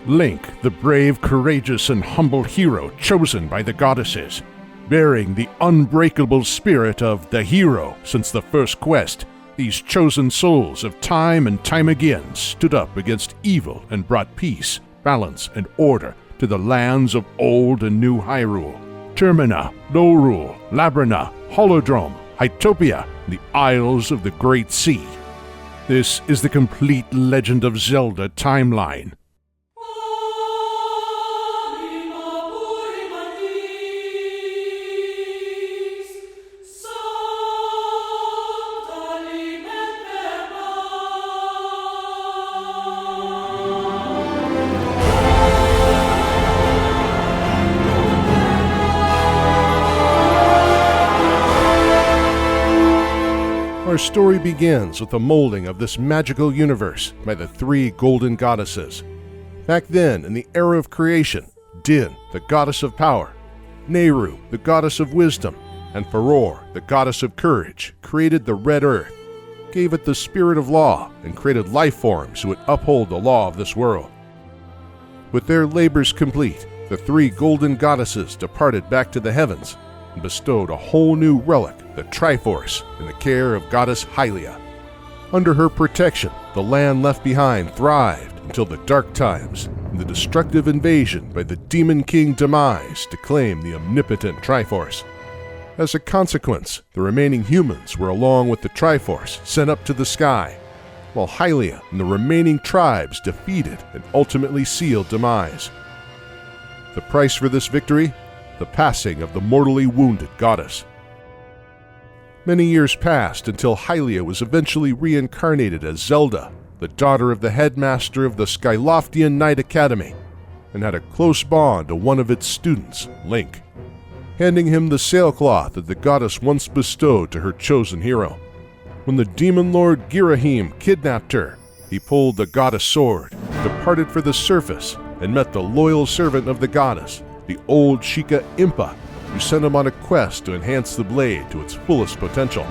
Link, the brave, courageous, and humble hero chosen by the goddesses, bearing the unbreakable spirit of the hero since the first quest, these chosen souls of time and time again stood up against evil and brought peace, balance, and order to the lands of old and new Hyrule, Termina, Lorule, Labrina, Holodrome, Hytopia, and the Isles of the Great Sea. This is the complete Legend of Zelda Timeline. Our story begins with the molding of this magical universe by the three golden goddesses. Back then, in the era of creation, Din, the goddess of power, Nehru, the goddess of wisdom, and Farore, the goddess of courage, created the Red Earth, gave it the spirit of law, and created life forms who would uphold the law of this world. With their labors complete, the three golden goddesses departed back to the heavens and bestowed a whole new relic, the Triforce, in the care of goddess Hylia. Under her protection, the land left behind thrived until the dark times and the destructive invasion by the Demon King Demise to claim the omnipotent Triforce. As a consequence, the remaining humans were, along with the Triforce, sent up to the sky, while Hylia and the remaining tribes defeated and ultimately sealed Demise. The price for this victory? The passing of the mortally wounded goddess. Many years passed until Hylia was eventually reincarnated as Zelda, the daughter of the headmaster of the Skyloftian Knight Academy, and had a close bond to one of its students, Link, handing him the sailcloth that the goddess once bestowed to her chosen hero. When the demon lord Girahim kidnapped her, he pulled the goddess sword, departed for the surface, and met the loyal servant of the goddess, the old Sheikah Impa, who sent him on a quest to enhance the blade to its fullest potential.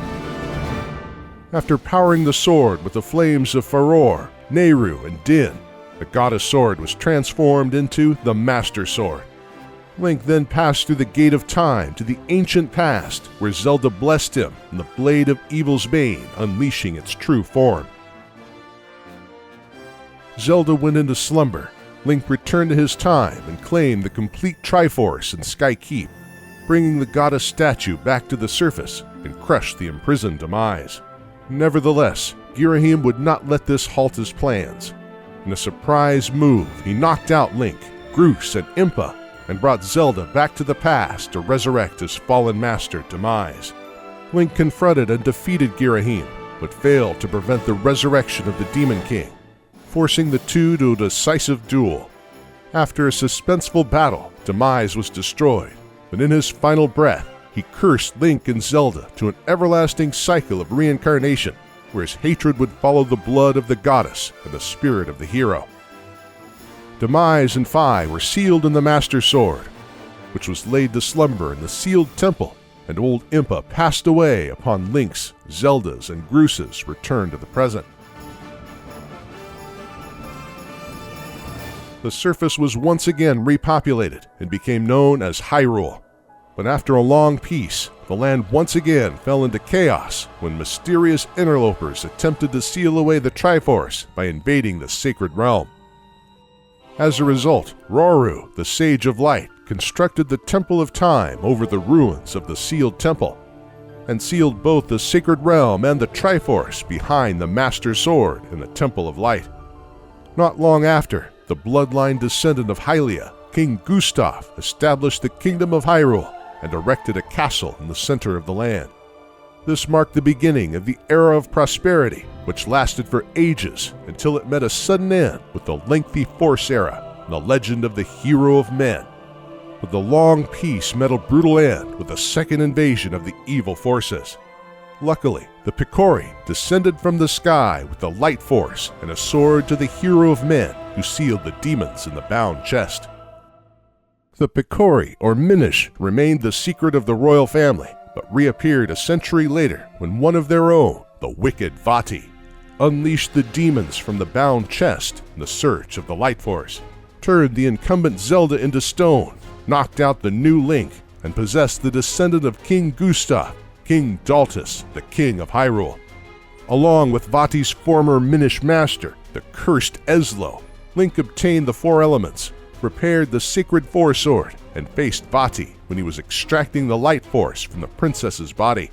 After powering the sword with the flames of Farore, Nehru, and Din, the goddess sword was transformed into the Master Sword. Link then passed through the Gate of Time to the ancient past, where Zelda blessed him in the Blade of Evil's Bane, unleashing its true form. Zelda went into slumber. Link returned to his time and claimed the complete Triforce in Sky Keep, bringing the goddess statue back to the surface and crushed the imprisoned Demise. Nevertheless, Girahim would not let this halt his plans. In a surprise move, he knocked out Link, Groose, and Impa, and brought Zelda back to the past to resurrect his fallen master, Demise. Link confronted and defeated Girahim, but failed to prevent the resurrection of the Demon King, forcing the two to a decisive duel. After a suspenseful battle, Demise was destroyed, but in his final breath, he cursed Link and Zelda to an everlasting cycle of reincarnation, where his hatred would follow the blood of the goddess and the spirit of the hero. Demise and Fi were sealed in the Master Sword, which was laid to slumber in the sealed temple, and old Impa passed away upon Link's, Zelda's, and Groose's return to the present. The surface was once again repopulated and became known as Hyrule. But after a long peace, the land once again fell into chaos when mysterious interlopers attempted to seal away the Triforce by invading the sacred realm. As a result, Roru, the Sage of Light, constructed the Temple of Time over the ruins of the sealed temple, and sealed both the sacred realm and the Triforce behind the Master Sword in the Temple of Light. Not long after, the bloodline descendant of Hylia, King Gustav, established the Kingdom of Hyrule and erected a castle in the center of the land. This marked the beginning of the era of prosperity, which lasted for ages until it met a sudden end with the lengthy Force era and the legend of the Hero of Men. But the long peace met a brutal end with a second invasion of the evil forces. Luckily, the Picori descended from the sky with the Light Force and a sword to the Hero of Men who sealed the demons in the bound chest. The Picori, or Minish, remained the secret of the royal family, but reappeared a century later when one of their own, the wicked Vati, unleashed the demons from the bound chest in the search of the Light Force. turned the incumbent Zelda into stone, knocked out the new Link, and possessed the descendant of King Gustav, King Daltus, the King of Hyrule. Along with Vati's former Minish master, the cursed Ezlo, Link obtained the four elements, prepared the sacred Four Sword, and faced Vati when he was extracting the light force from the princess's body.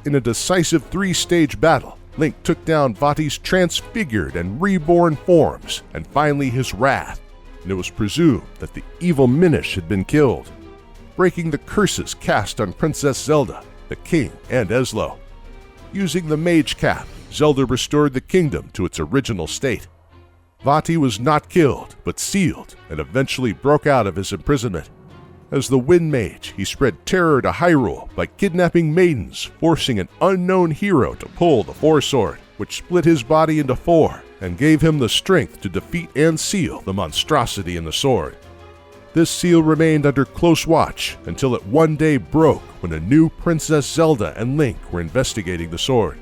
In a decisive three-stage battle, Link took down Vati's transfigured and reborn forms, and finally his wrath, and it was presumed that the evil Minish had been killed, breaking the curses cast on Princess Zelda, the king, and Ezlo. Using the Mage Cap, Zelda restored the kingdom to its original state. Vati was not killed, but sealed, and eventually broke out of his imprisonment. As the Wind Mage, he spread terror to Hyrule by kidnapping maidens, forcing an unknown hero to pull the Four Sword, which split his body into four and gave him the strength to defeat and seal the monstrosity in the sword. This seal remained under close watch until it one day broke when a new Princess Zelda and Link were investigating the sword.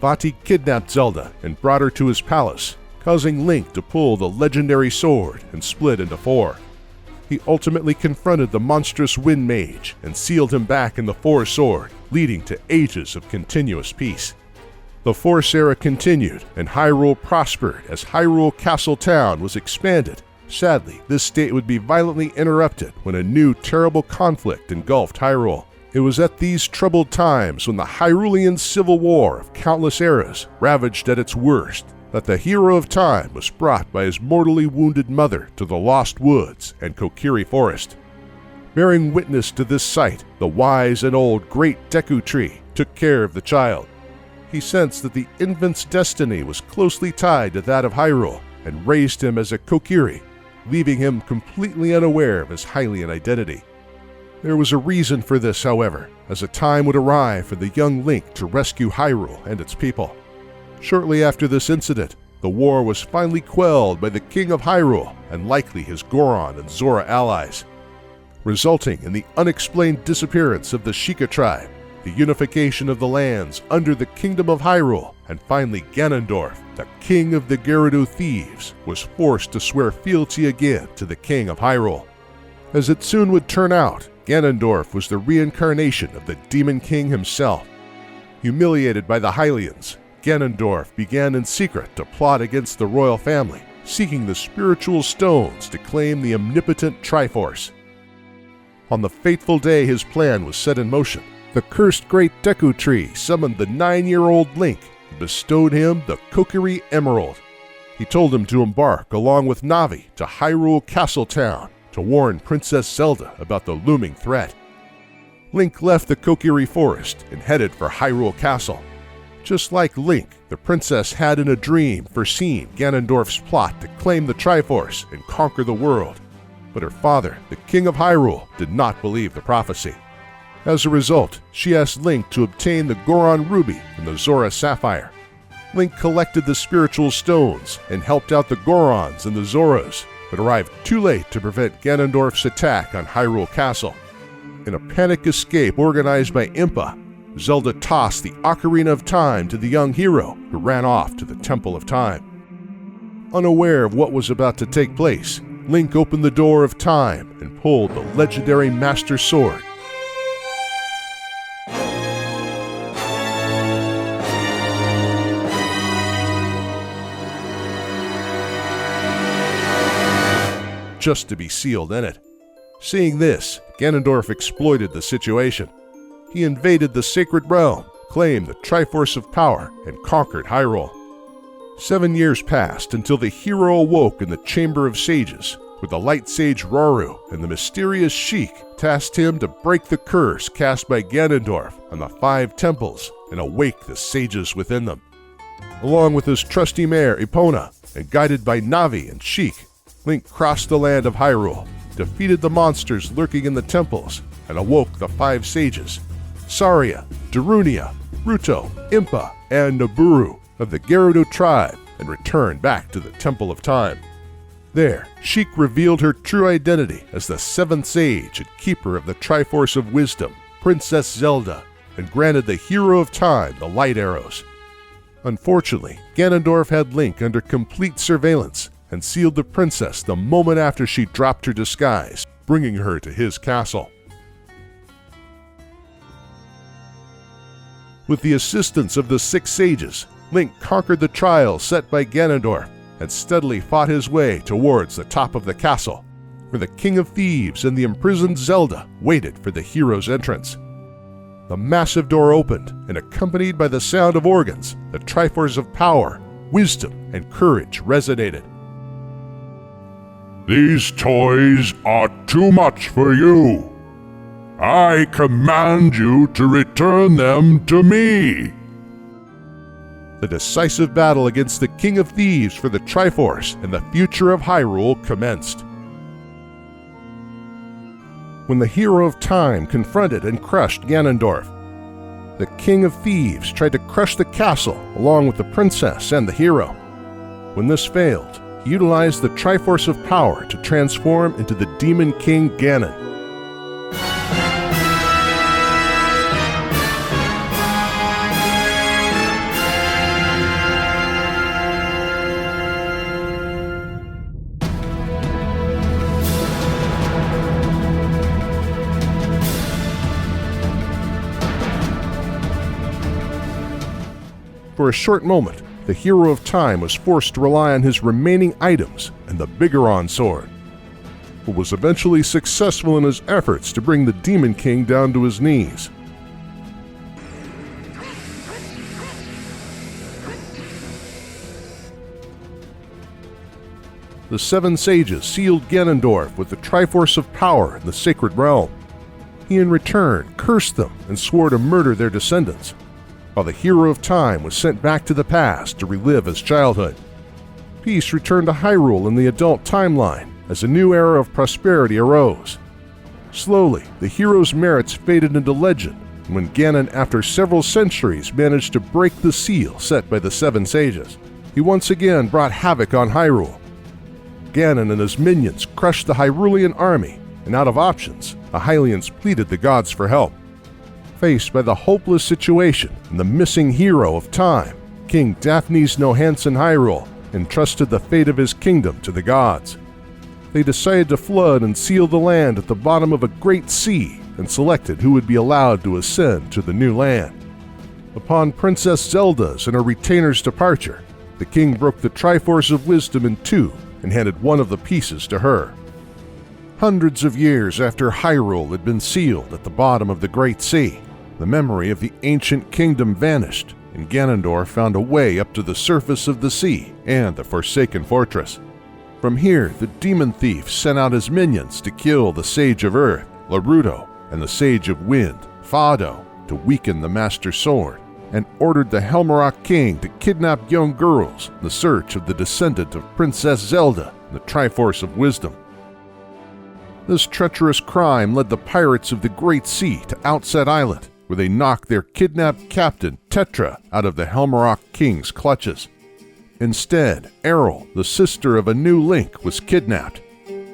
Vati kidnapped Zelda and brought her to his palace, causing Link to pull the legendary sword and split into four. He ultimately confronted the monstrous Wind Mage and sealed him back in the Four Sword, leading to ages of continuous peace. The Force era continued, and Hyrule prospered as Hyrule Castle Town was expanded. Sadly, this state would be violently interrupted when a new terrible conflict engulfed Hyrule. It was at these troubled times when the Hyrulean Civil War of countless eras ravaged at its worst that the hero of time was brought by his mortally wounded mother to the Lost Woods and Kokiri Forest. Bearing witness to this sight, the wise and old Great Deku Tree took care of the child. He sensed that the infant's destiny was closely tied to that of Hyrule and raised him as a Kokiri, leaving him completely unaware of his Hylian identity. There was a reason for this, however, as a time would arrive for the young Link to rescue Hyrule and its people. Shortly after this incident, the war was finally quelled by the King of Hyrule and likely his Goron and Zora allies, resulting in the unexplained disappearance of the Sheikah tribe, the unification of the lands under the Kingdom of Hyrule, and finally Ganondorf, the king of the Gerudo thieves, was forced to swear fealty again to the King of Hyrule. As it soon would turn out, Ganondorf was the reincarnation of the Demon King himself. Humiliated by the Hylians, Ganondorf began in secret to plot against the royal family, seeking the spiritual stones to claim the omnipotent Triforce. On the fateful day his plan was set in motion, the cursed Great Deku Tree summoned the 9-year-old Link and bestowed him the Kokiri Emerald. He told him to embark along with Navi to Hyrule Castle Town to warn Princess Zelda about the looming threat. Link left the Kokiri Forest and headed for Hyrule Castle. Just like Link, the princess had in a dream foreseen Ganondorf's plot to claim the Triforce and conquer the world, but her father, the King of Hyrule, did not believe the prophecy. As a result, she asked Link to obtain the Goron Ruby and the Zora Sapphire. Link collected the spiritual stones and helped out the Gorons and the Zoras, but arrived too late to prevent Ganondorf's attack on Hyrule Castle. In a panic escape organized by Impa, Zelda tossed the Ocarina of Time to the young hero, who ran off to the Temple of Time. Unaware of what was about to take place, Link opened the door of time and pulled the legendary Master Sword. Just to be sealed in it. Seeing this, Ganondorf exploited the situation. He invaded the Sacred Realm, claimed the Triforce of Power, and conquered Hyrule. 7 years passed until the hero awoke in the Chamber of Sages, where the Light Sage Rauru and the mysterious Sheik tasked him to break the curse cast by Ganondorf on the 5 temples and awake the sages within them. Along with his trusty mare Epona, and guided by Navi and Sheik, Link crossed the land of Hyrule, defeated the monsters lurking in the temples, and awoke the 5 sages, Saria, Darunia, Ruto, Impa, and Naburu of the Gerudo tribe, and returned back to the Temple of Time. There, Sheik revealed her true identity as the 7th sage and keeper of the Triforce of Wisdom, Princess Zelda, and granted the hero of time the light arrows. Unfortunately, Ganondorf had Link under complete surveillance, and sealed the princess the moment after she dropped her disguise, bringing her to his castle. With the assistance of the 6 sages, Link conquered the trials set by Ganondorf and steadily fought his way towards the top of the castle, where the King of Thieves and the imprisoned Zelda waited for the hero's entrance. The massive door opened, and accompanied by the sound of organs, the Triforce of Power, Wisdom, and Courage resonated. These toys are too much for you. I command you to return them to me. The decisive battle against the King of Thieves for the Triforce and the future of Hyrule commenced. When the Hero of Time confronted and crushed Ganondorf, the King of Thieves tried to crush the castle along with the princess and the hero. When this failed, he utilized the Triforce of Power to transform into the Demon King Ganon. For a short moment, the Hero of Time was forced to rely on his remaining items and the Bigoron sword, but was eventually successful in his efforts to bring the Demon King down to his knees. The 7 sages sealed Ganondorf with the Triforce of Power in the Sacred Realm. He in return cursed them and swore to murder their descendants, while the Hero of Time was sent back to the past to relive his childhood. Peace returned to Hyrule in the adult timeline as a new era of prosperity arose. Slowly, the hero's merits faded into legend, and when Ganon, after several centuries, managed to break the seal set by the 7 sages, he once again brought havoc on Hyrule. Ganon and his minions crushed the Hyrulean army, and out of options, the Hylians pleaded the gods for help. Faced by the hopeless situation and the missing Hero of Time, King Daphnes no Hansen Hyrule entrusted the fate of his kingdom to the gods. They decided to flood and seal the land at the bottom of a great sea and selected who would be allowed to ascend to the new land. Upon Princess Zelda's and her retainer's departure, the king broke the Triforce of Wisdom in 2 and handed one of the pieces to her. Hundreds of years after Hyrule had been sealed at the bottom of the Great Sea, the memory of the ancient kingdom vanished, and Ganondorf found a way up to the surface of the sea and the Forsaken Fortress. From here, the demon thief sent out his minions to kill the Sage of Earth, Laruto, and the Sage of Wind, Fado, to weaken the Master Sword, and ordered the Helmarock King to kidnap young girls in the search of the descendant of Princess Zelda and the Triforce of Wisdom. This treacherous crime led the pirates of the Great Sea to Outset Island, where they knocked their kidnapped captain, Tetra, out of the Helmarock King's clutches. Instead, Errol, the sister of a new Link, was kidnapped.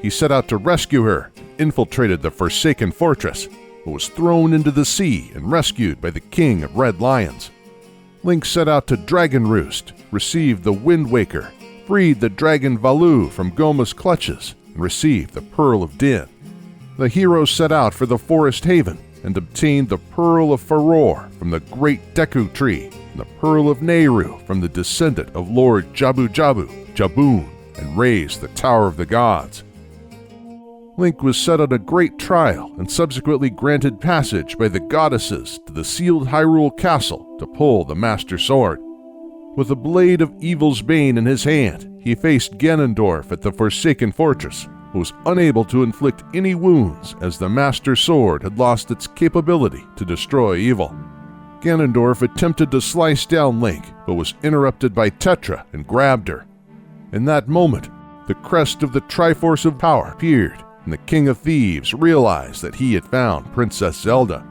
He set out to rescue her and infiltrated the Forsaken Fortress, but was thrown into the sea and rescued by the King of Red Lions. Link set out to Dragon Roost, received the Wind Waker, freed the dragon Valu from Goma's clutches, and received the Pearl of Din. The hero set out for the Forest Haven and obtained the Pearl of Farore from the Great Deku Tree, and the Pearl of Nehru from the descendant of Lord Jabu Jabu, Jaboon, and raised the Tower of the Gods. Link was set on a great trial and subsequently granted passage by the goddesses to the sealed Hyrule Castle to pull the Master Sword. With the blade of Evil's Bane in his hand, he faced Ganondorf at the Forsaken Fortress, but was unable to inflict any wounds as the Master Sword had lost its capability to destroy evil. Ganondorf attempted to slice down Link, but was interrupted by Tetra and grabbed her. In that moment, the crest of the Triforce of Power appeared, and the King of Thieves realized that he had found Princess Zelda.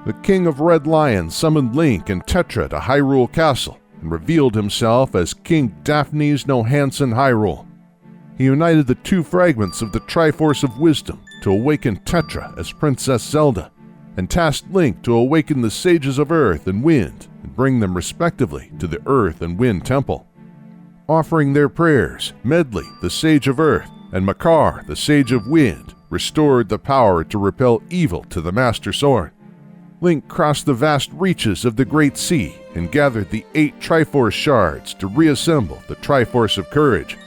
The King of Red Lions summoned Link and Tetra to Hyrule Castle and revealed himself as King Daphnes no Hansen Hyrule. He united the 2 fragments of the Triforce of Wisdom to awaken Tetra as Princess Zelda, and tasked Link to awaken the Sages of Earth and Wind and bring them respectively to the Earth and Wind Temple. Offering their prayers, Medley, the Sage of Earth, and Makar, the Sage of Wind, restored the power to repel evil to the Master Sword. Link crossed the vast reaches of the Great Sea and gathered the 8 Triforce shards to reassemble the Triforce of Courage.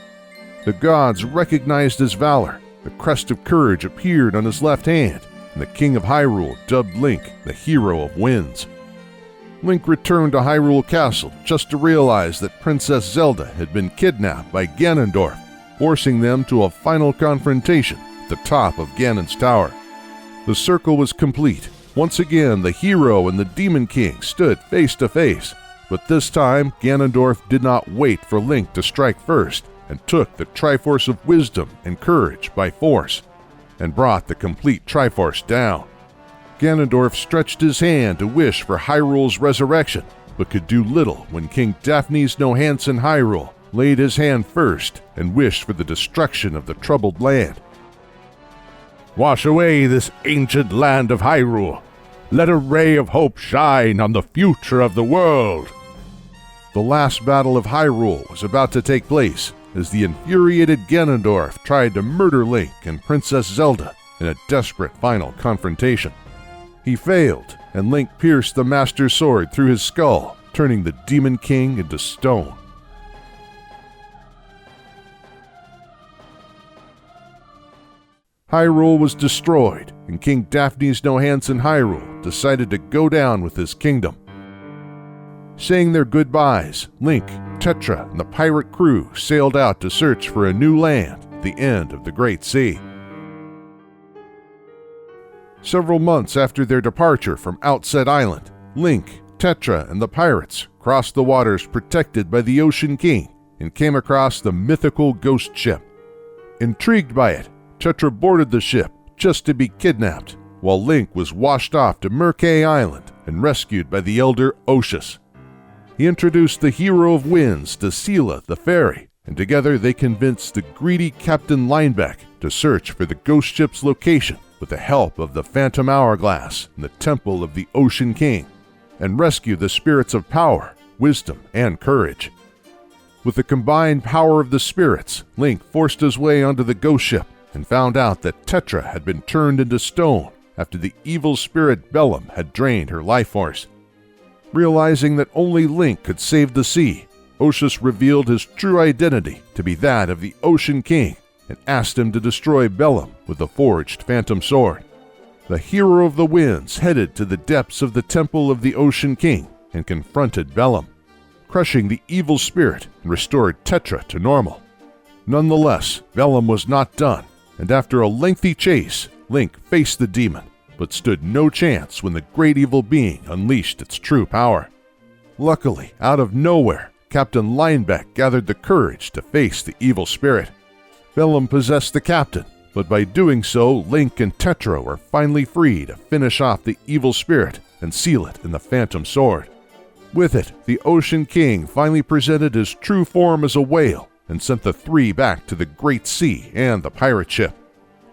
The gods recognized his valor, the crest of courage appeared on his left hand, and the King of Hyrule dubbed Link the Hero of Winds. Link returned to Hyrule Castle just to realize that Princess Zelda had been kidnapped by Ganondorf, forcing them to a final confrontation at the top of Ganon's tower. The circle was complete. Once again, the hero and the Demon King stood face to face, but this time Ganondorf did not wait for Link to strike first and took the Triforce of Wisdom and Courage by force and brought the complete Triforce down. Ganondorf stretched his hand to wish for Hyrule's resurrection, but could do little when King Daphne's No Hansen Hyrule laid his hand first and wished for the destruction of the troubled land. Wash away this ancient land of Hyrule. Let a ray of hope shine on the future of the world. The last battle of Hyrule was about to take place as the infuriated Ganondorf tried to murder Link and Princess Zelda in a desperate final confrontation. He failed, and Link pierced the Master Sword through his skull, turning the Demon King into stone. Hyrule was destroyed, and King Daphne's No Hansen Hyrule decided to go down with his kingdom. Saying their goodbyes, Link, Tetra, and the pirate crew sailed out to search for a new land at the end of the Great Sea. Several months after their departure from Outset Island, Link, Tetra, and the pirates crossed the waters protected by the Ocean King and came across the mythical ghost ship. Intrigued by it, Tetra boarded the ship just to be kidnapped, while Link was washed off to Murkay Island and rescued by the elder Oshus. He introduced the Hero of Winds to Sela the Fairy, and together they convinced the greedy Captain Linebeck to search for the ghost ship's location with the help of the Phantom Hourglass and the Temple of the Ocean King, and rescue the spirits of power, wisdom, and courage. With the combined power of the spirits, Link forced his way onto the ghost ship and found out that Tetra had been turned into stone after the evil spirit Bellum had drained her life force. Realizing that only Link could save the sea, Oshus revealed his true identity to be that of the Ocean King and asked him to destroy Bellum with the forged Phantom Sword. The Hero of the Winds headed to the depths of the Temple of the Ocean King and confronted Bellum, crushing the evil spirit and restored Tetra to normal. Nonetheless, Bellum was not done, and after a lengthy chase, Link faced the demon, but stood no chance when the great evil being unleashed its true power. Luckily, out of nowhere, Captain Linebeck gathered the courage to face the evil spirit. Bellum possessed the captain, but by doing so, Link and Tetra were finally free to finish off the evil spirit and seal it in the Phantom Sword. With it, the Ocean King finally presented his true form as a whale and sent the three back to the Great Sea and the pirate ship.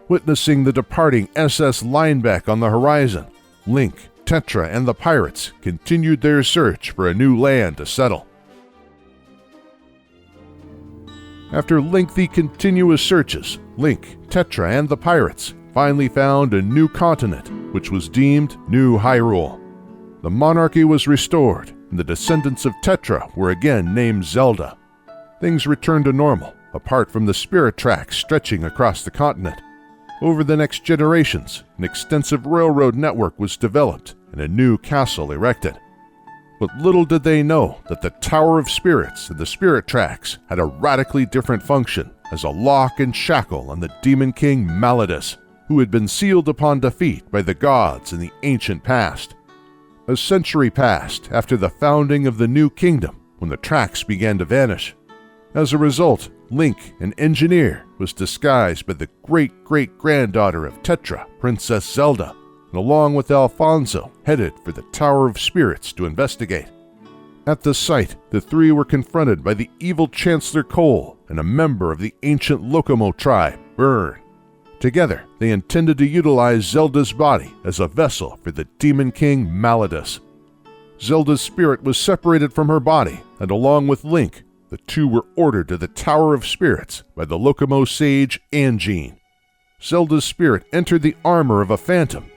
Witnessing the departing SS Linebeck on the horizon, Link, Tetra, and the pirates continued their search for a new land to settle. After lengthy continuous searches, Link, Tetra, and the pirates finally found a new continent, which was deemed New Hyrule. The monarchy was restored, and the descendants of Tetra were again named Zelda. Things returned to normal, apart from the spirit tracks stretching across the continent. Over the next generations, an extensive railroad network was developed and a new castle erected. But little did they know that the Tower of Spirits and the Spirit Tracks had a radically different function as a lock and shackle on the Demon King Malladus, who had been sealed upon defeat by the gods in the ancient past. A century passed after the founding of the new kingdom when the tracks began to vanish. As a result, Link, an engineer, was disguised by the great-great-granddaughter of Tetra, Princess Zelda, and along with Alfonso, headed for the Tower of Spirits to investigate. At the site, the three were confronted by the evil Chancellor Cole and a member of the ancient Lokomo tribe, Burn. Together, they intended to utilize Zelda's body as a vessel for the Demon King Malladus. Zelda's spirit was separated from her body, and along with Link, the two were ordered to the Tower of Spirits by the Lokomo sage Angine. Zelda's spirit entered the armor of a phantom.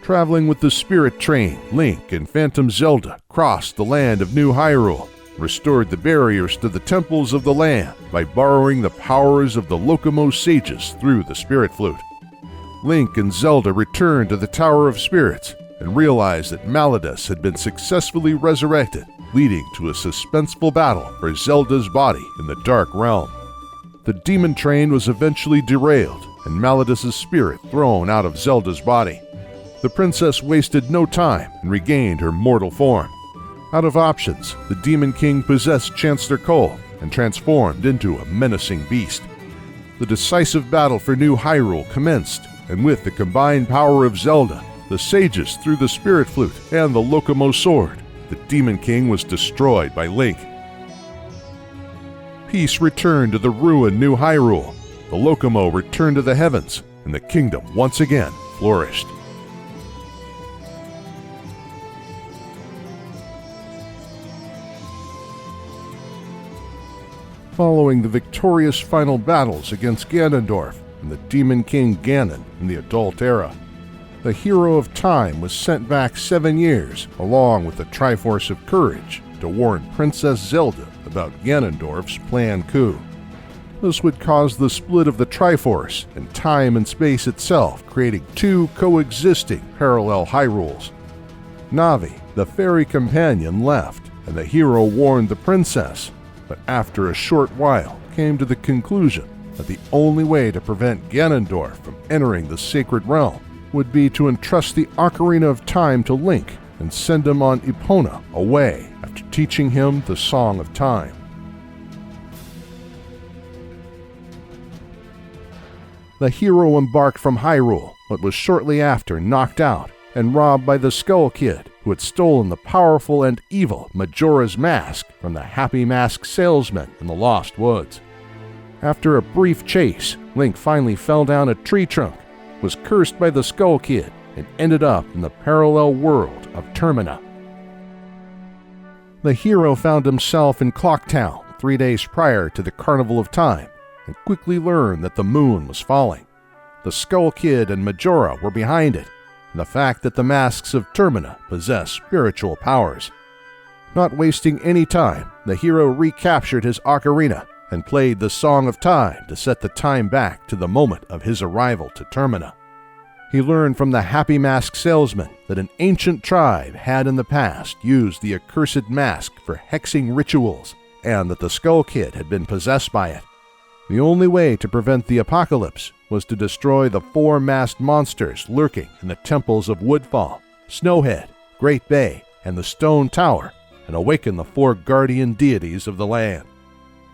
Traveling with the spirit train, Link and Phantom Zelda crossed the land of New Hyrule, restored the barriers to the temples of the land by borrowing the powers of the Lokomo sages through the spirit flute. Link and Zelda returned to the Tower of Spirits and realized that Malladus had been successfully resurrected, leading to a suspenseful battle for Zelda's body in the Dark Realm. The demon train was eventually derailed and Malladus' spirit thrown out of Zelda's body. The princess wasted no time and regained her mortal form. Out of options, the Demon King possessed Chancellor Cole and transformed into a menacing beast. The decisive battle for New Hyrule commenced, and with the combined power of Zelda, the sages threw the Spirit Flute and the Lokomo Sword, the Demon King was destroyed by Link. Peace returned to the ruined New Hyrule, the Lokomo returned to the heavens, and the kingdom once again flourished. Following the victorious final battles against Ganondorf and the Demon King Ganon in the Adult Era, the Hero of Time was sent back 7 years along with the Triforce of Courage to warn Princess Zelda about Ganondorf's planned coup. This would cause the split of the Triforce and time and space itself, creating two coexisting parallel Hyrules. Navi, the fairy companion, left, and the hero warned the princess, but after a short while came to the conclusion that the only way to prevent Ganondorf from entering the sacred realm would be to entrust the Ocarina of Time to Link and send him on Epona away after teaching him the Song of Time. The hero embarked from Hyrule, but was shortly after knocked out and robbed by the Skull Kid, who had stolen the powerful and evil Majora's Mask from the Happy Mask salesman in the Lost Woods. After a brief chase, Link finally fell down a tree trunk, was cursed by the Skull Kid, and ended up in the parallel world of Termina. The hero found himself in Clocktown 3 days prior to the Carnival of Time, and quickly learned that the moon was falling. The Skull Kid and Majora were behind it, and the fact that the masks of Termina possess spiritual powers. Not wasting any time, the hero recaptured his ocarina and played the Song of Time to set the time back to the moment of his arrival to Termina. He learned from the Happy Mask salesman that an ancient tribe had in the past used the accursed mask for hexing rituals, and that the Skull Kid had been possessed by it. The only way to prevent the apocalypse was to destroy the 4 masked monsters lurking in the temples of Woodfall, Snowhead, Great Bay, and the Stone Tower, and awaken the 4 guardian deities of the land.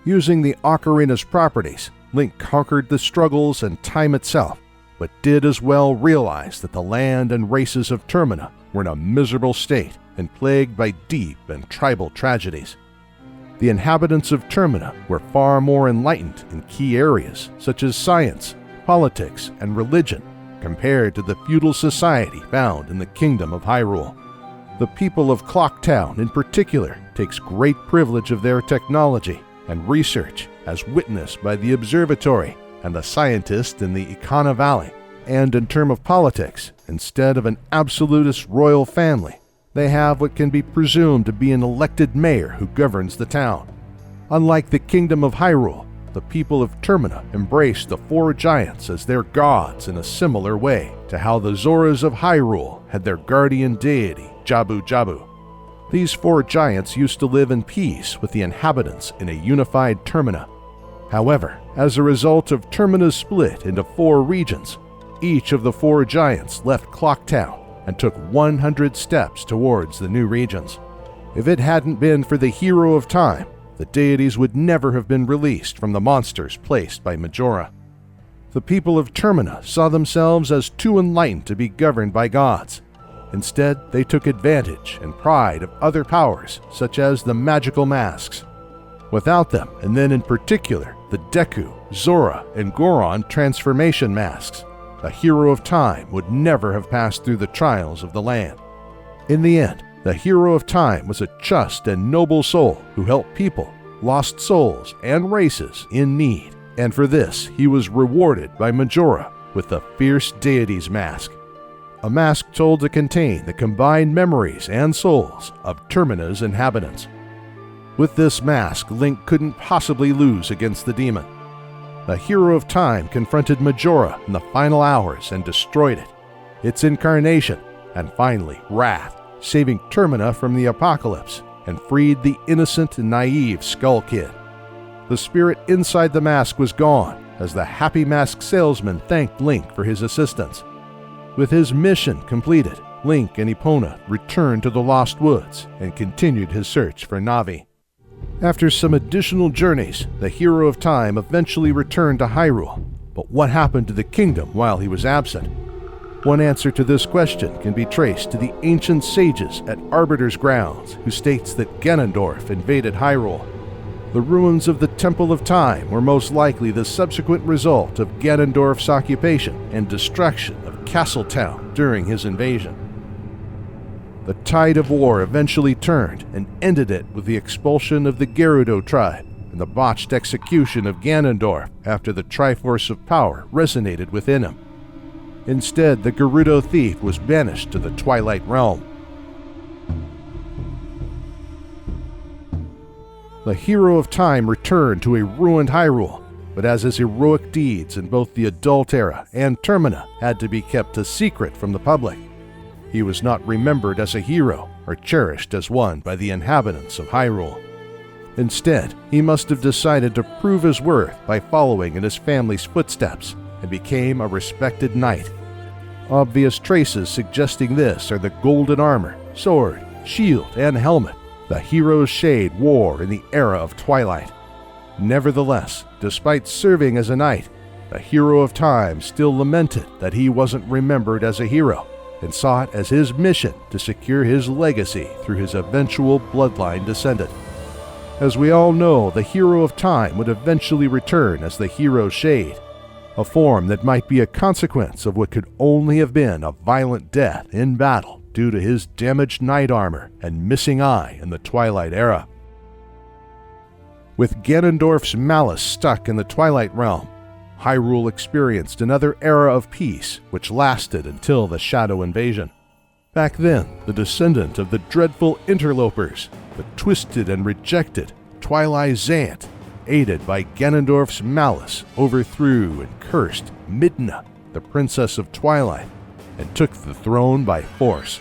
Using the ocarina's properties, Link conquered the struggles and time itself, but did as well realize that the land and races of Termina were in a miserable state and plagued by deep and tribal tragedies. The inhabitants of Termina were far more enlightened in key areas such as science, politics, and religion compared to the feudal society found in the Kingdom of Hyrule. The people of Clocktown in particular takes great privilege of their technology and research, as witnessed by the observatory and the scientists in the Ikana Valley. And in terms of politics, instead of an absolutist royal family, they have what can be presumed to be an elected mayor who governs the town. Unlike the Kingdom of Hyrule, the people of Termina embraced the 4 giants as their gods in a similar way to how the Zoras of Hyrule had their guardian deity, Jabu Jabu. These 4 giants used to live in peace with the inhabitants in a unified Termina. However, as a result of Termina's split into 4 regions, each of the 4 giants left Clocktown and took 100 steps towards the new regions. If it hadn't been for the Hero of Time, the deities would never have been released from the monsters placed by Majora. The people of Termina saw themselves as too enlightened to be governed by gods. Instead, they took advantage and pride of other powers, such as the magical masks. Without them, and then in particular, the Deku, Zora, and Goron transformation masks, the Hero of Time would never have passed through the trials of the land. In the end, The Hero of Time was a just and noble soul who helped people, lost souls, and races in need, and for this he was rewarded by Majora with the Fierce Deity's Mask, a mask told to contain the combined memories and souls of Termina's inhabitants. With this mask, Link couldn't possibly lose against the demon. The Hero of Time confronted Majora in the final hours and destroyed it, its incarnation, and finally Wrath, saving Termina from the apocalypse and freed the innocent and naive Skull Kid. The spirit inside the mask was gone as the Happy Mask salesman thanked Link for his assistance. With his mission completed, Link and Epona returned to the Lost Woods and continued his search for Navi. After some additional journeys, the Hero of Time eventually returned to Hyrule. But what happened to the kingdom while he was absent? One answer to this question can be traced to the ancient sages at Arbiter's Grounds, who states that Ganondorf invaded Hyrule. The ruins of the Temple of Time were most likely the subsequent result of Ganondorf's occupation and destruction of Castletown during his invasion. The tide of war eventually turned and ended it with the expulsion of the Gerudo tribe and the botched execution of Ganondorf after the Triforce of Power resonated within him. Instead, the Gerudo thief was banished to the Twilight Realm. The Hero of Time returned to a ruined Hyrule, but as his heroic deeds in both the Adult Era and Termina had to be kept a secret from the public, he was not remembered as a hero or cherished as one by the inhabitants of Hyrule. Instead, he must have decided to prove his worth by following in his family's footsteps and became a respected knight. Obvious traces suggesting this are the golden armor, sword, shield, and helmet the hero's shade wore in the era of Twilight. Nevertheless, despite serving as a knight, the Hero of Time still lamented that he wasn't remembered as a hero and saw it as his mission to secure his legacy through his eventual bloodline descendant. As we all know, the Hero of Time would eventually return as the Hero's Shade, a form that might be a consequence of what could only have been a violent death in battle due to his damaged knight armor and missing eye in the Twilight Era. With Ganondorf's malice stuck in the Twilight Realm, Hyrule experienced another era of peace which lasted until the Shadow Invasion. Back then, the descendant of the dreadful interlopers, the twisted and rejected Twilight Zant, aided by Ganondorf's malice, overthrew and cursed Midna, the Princess of Twilight, and took the throne by force.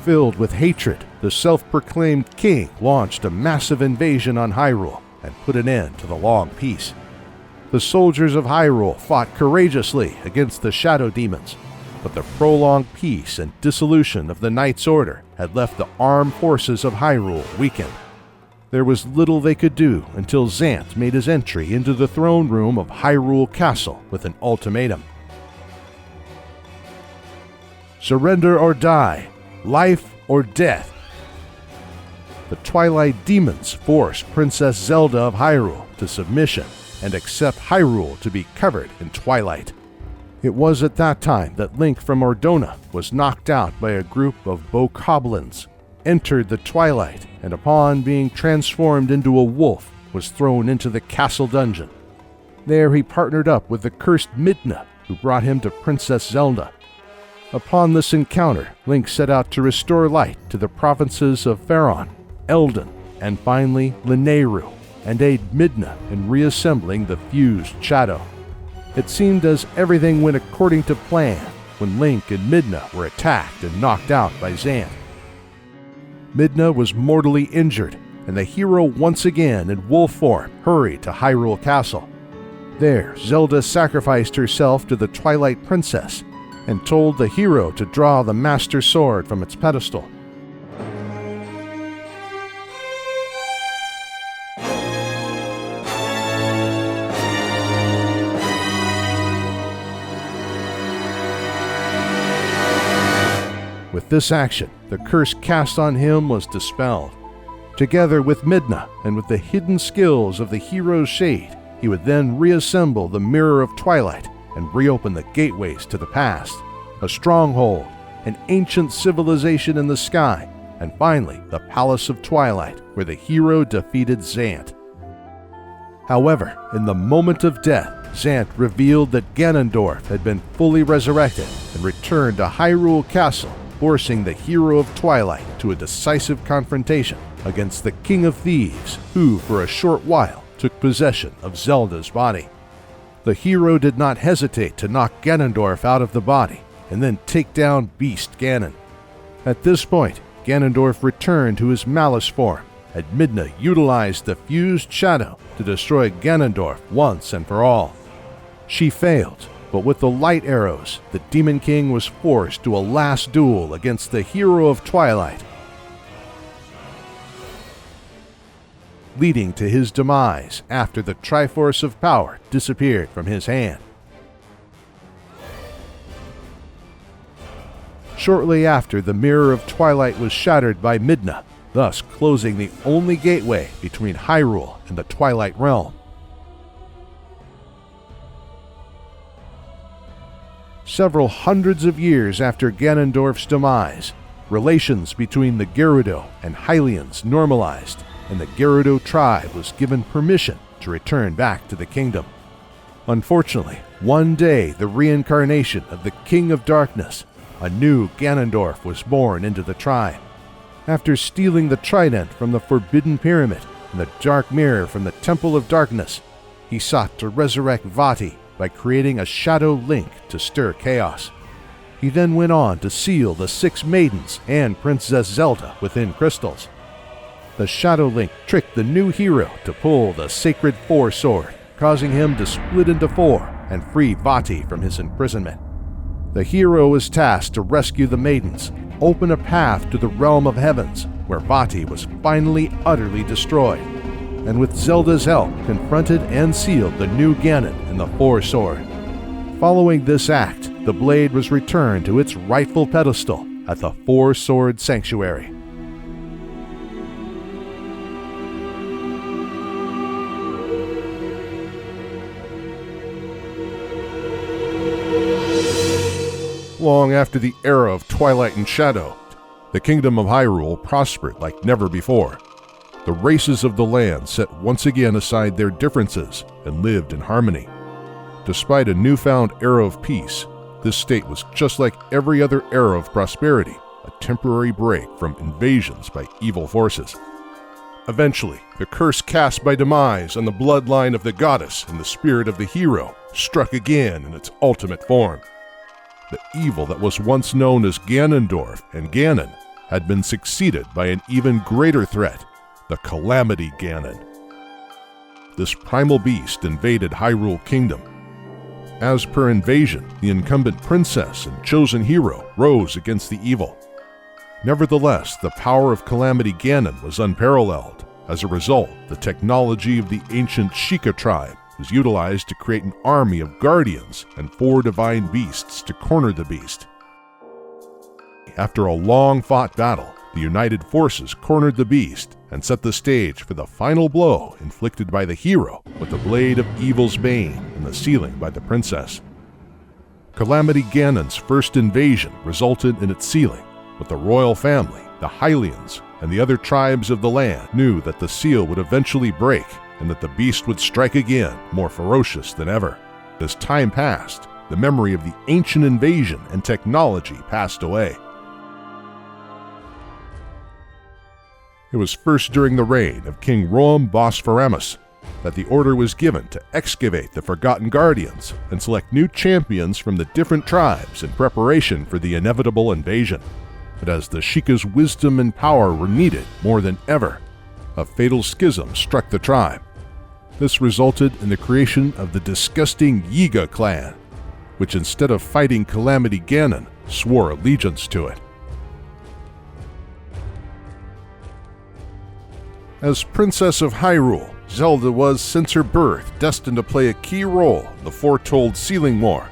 Filled with hatred, the self-proclaimed king launched a massive invasion on Hyrule and put an end to the long peace. The soldiers of Hyrule fought courageously against the shadow demons, but the prolonged peace and dissolution of the Knights' Order had left the armed forces of Hyrule weakened. There was little they could do until Zant made his entry into the throne room of Hyrule Castle with an ultimatum. Surrender or die, life or death. The Twilight Demons forced Princess Zelda of Hyrule to submission and accept Hyrule to be covered in twilight. It was at that time that Link from Ordona was knocked out by a group of bokoblins, entered the Twilight, and upon being transformed into a wolf, was thrown into the castle dungeon. There he partnered up with the cursed Midna, who brought him to Princess Zelda. Upon this encounter, Link set out to restore light to the provinces of Faron, Eldon, and finally Lanayru, and aid Midna in reassembling the fused shadow. It seemed as everything went according to plan when Link and Midna were attacked and knocked out by Zant. Midna was mortally injured, and the hero once again in wolf form hurried to Hyrule Castle. There, Zelda sacrificed herself to the Twilight Princess and told the hero to draw the Master Sword from its pedestal. With this action, the curse cast on him was dispelled. Together with Midna and with the hidden skills of the hero's shade, he would then reassemble the Mirror of Twilight and reopen the gateways to the past, a stronghold, an ancient civilization in the sky, and finally the Palace of Twilight, where the hero defeated Zant. However, in the moment of death, Zant revealed that Ganondorf had been fully resurrected and returned to Hyrule Castle, forcing the hero of Twilight to a decisive confrontation against the King of Thieves, who for a short while took possession of Zelda's body. The hero did not hesitate to knock Ganondorf out of the body and then take down Beast Ganon. At this point, Ganondorf returned to his Malice form, and Midna utilized the fused shadow to destroy Ganondorf once and for all. She failed, but with the light arrows, the Demon King was forced to a last duel against the hero of Twilight, leading to his demise after the Triforce of Power disappeared from his hand. Shortly after, the Mirror of Twilight was shattered by Midna, thus closing the only gateway between Hyrule and the Twilight Realm. Several hundreds of years after Ganondorf's demise, relations between the Gerudo and Hylians normalized, and the Gerudo tribe was given permission to return back to the kingdom. Unfortunately, one day the reincarnation of the King of Darkness, a new Ganondorf, was born into the tribe. After stealing the trident from the Forbidden Pyramid and the Dark Mirror from the Temple of Darkness, he sought to resurrect Vati by creating a shadow link to stir chaos. He then went on to seal the 6 maidens and Princess Zelda within crystals. The shadow link tricked the new hero to pull the sacred Four Sword, causing him to split into 4 and free Vati from his imprisonment. The hero was tasked to rescue the maidens, open a path to the realm of heavens, where Vati was finally utterly destroyed, and with Zelda's help confronted and sealed the new Ganon in the Four Sword. Following this act, the blade was returned to its rightful pedestal at the Four Sword Sanctuary. Long after the era of Twilight and Shadow, the Kingdom of Hyrule prospered like never before. The races of the land set once again aside their differences and lived in harmony. Despite a newfound era of peace, this state was just like every other era of prosperity, a temporary break from invasions by evil forces. Eventually, the curse cast by demise on the bloodline of the goddess and the spirit of the hero struck again in its ultimate form. The evil that was once known as Ganondorf and Ganon had been succeeded by an even greater threat, the Calamity Ganon. This primal beast invaded Hyrule Kingdom. As per invasion, the incumbent princess and chosen hero rose against the evil. Nevertheless, the power of Calamity Ganon was unparalleled. As a result, the technology of the ancient Sheikah tribe was utilized to create an army of guardians and 4 divine beasts to corner the beast. After a long-fought battle, the united forces cornered the beast and set the stage for the final blow inflicted by the hero with the Blade of Evil's Bane in the ceiling by the princess. Calamity Ganon's first invasion resulted in its sealing, but the royal family, the Hylians, and the other tribes of the land knew that the seal would eventually break and that the beast would strike again, more ferocious than ever. As time passed, the memory of the ancient invasion and technology passed away. It was first during the reign of King Roam Bosphoramos that the order was given to excavate the Forgotten Guardians and select new champions from the different tribes in preparation for the inevitable invasion. But as the Sheikah's wisdom and power were needed more than ever, a fatal schism struck the tribe. This resulted in the creation of the disgusting Yiga clan, which instead of fighting Calamity Ganon, swore allegiance to it. As Princess of Hyrule, Zelda was, since her birth, destined to play a key role in the foretold Sealing War.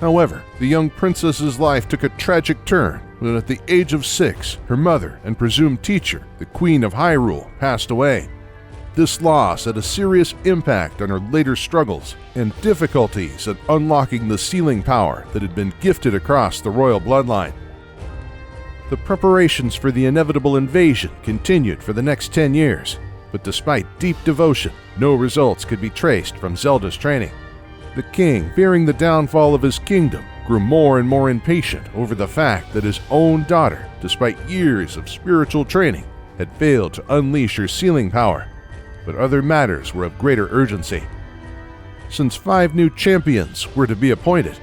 However, the young princess's life took a tragic turn when at the age of 6, her mother and presumed teacher, the Queen of Hyrule, passed away. This loss had a serious impact on her later struggles and difficulties in unlocking the sealing power that had been gifted across the royal bloodline. The preparations for the inevitable invasion continued for the next 10 years, but despite deep devotion, no results could be traced from Zelda's training. The king, fearing the downfall of his kingdom, grew more and more impatient over the fact that his own daughter, despite years of spiritual training, had failed to unleash her sealing power. But other matters were of greater urgency. Since 5 new champions were to be appointed,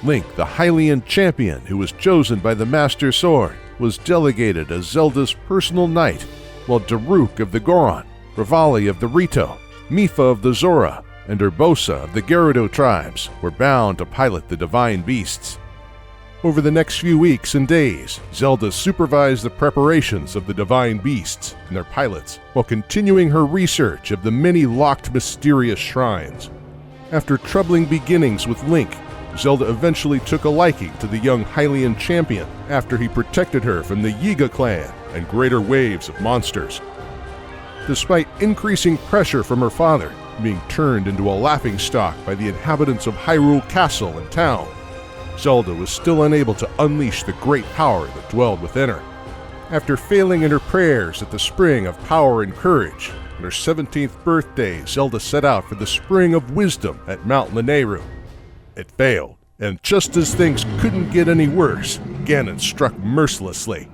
Link, the Hylian champion who was chosen by the Master Sword, was delegated as Zelda's personal knight, while Daruk of the Goron, Revali of the Rito, Mipha of the Zora, and Urbosa of the Gerudo tribes were bound to pilot the divine beasts. Over the next few weeks and days, Zelda supervised the preparations of the divine beasts and their pilots, while continuing her research of the many locked mysterious shrines. After troubling beginnings with Link, Zelda eventually took a liking to the young Hylian champion after he protected her from the Yiga clan and greater waves of monsters. Despite increasing pressure from her father, being turned into a laughingstock by the inhabitants of Hyrule Castle and town, Zelda was still unable to unleash the great power that dwelled within her. After failing in her prayers at the Spring of Power and Courage, on her 17th birthday, Zelda set out for the Spring of Wisdom at Mount Lanayru. It failed, and just as things couldn't get any worse, Ganon struck mercilessly.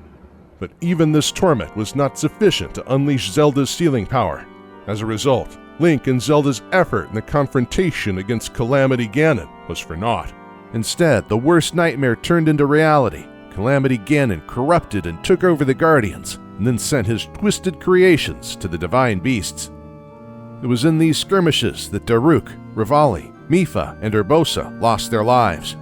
But even this torment was not sufficient to unleash Zelda's sealing power. As a result, Link and Zelda's effort in the confrontation against Calamity Ganon was for naught. Instead, the worst nightmare turned into reality. Calamity Ganon corrupted and took over the Guardians, and then sent his twisted creations to the divine beasts. It was in these skirmishes that Daruk, Revali, Mipha, and Urbosa lost their lives.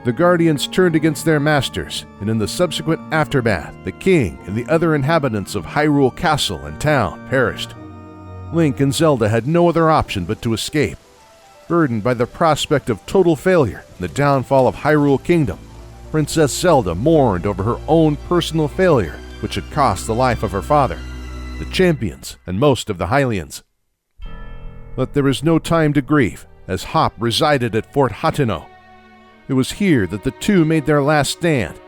The Guardians turned against their masters, and in the subsequent aftermath, the king and the other inhabitants of Hyrule Castle and town perished. Link and Zelda had no other option but to escape. Burdened by the prospect of total failure and the downfall of Hyrule Kingdom, Princess Zelda mourned over her own personal failure, which had cost the life of her father, the champions, and most of the Hylians. But there was no time to grieve, as Hop resided at Fort Hateno. It was here that the two made their last stand.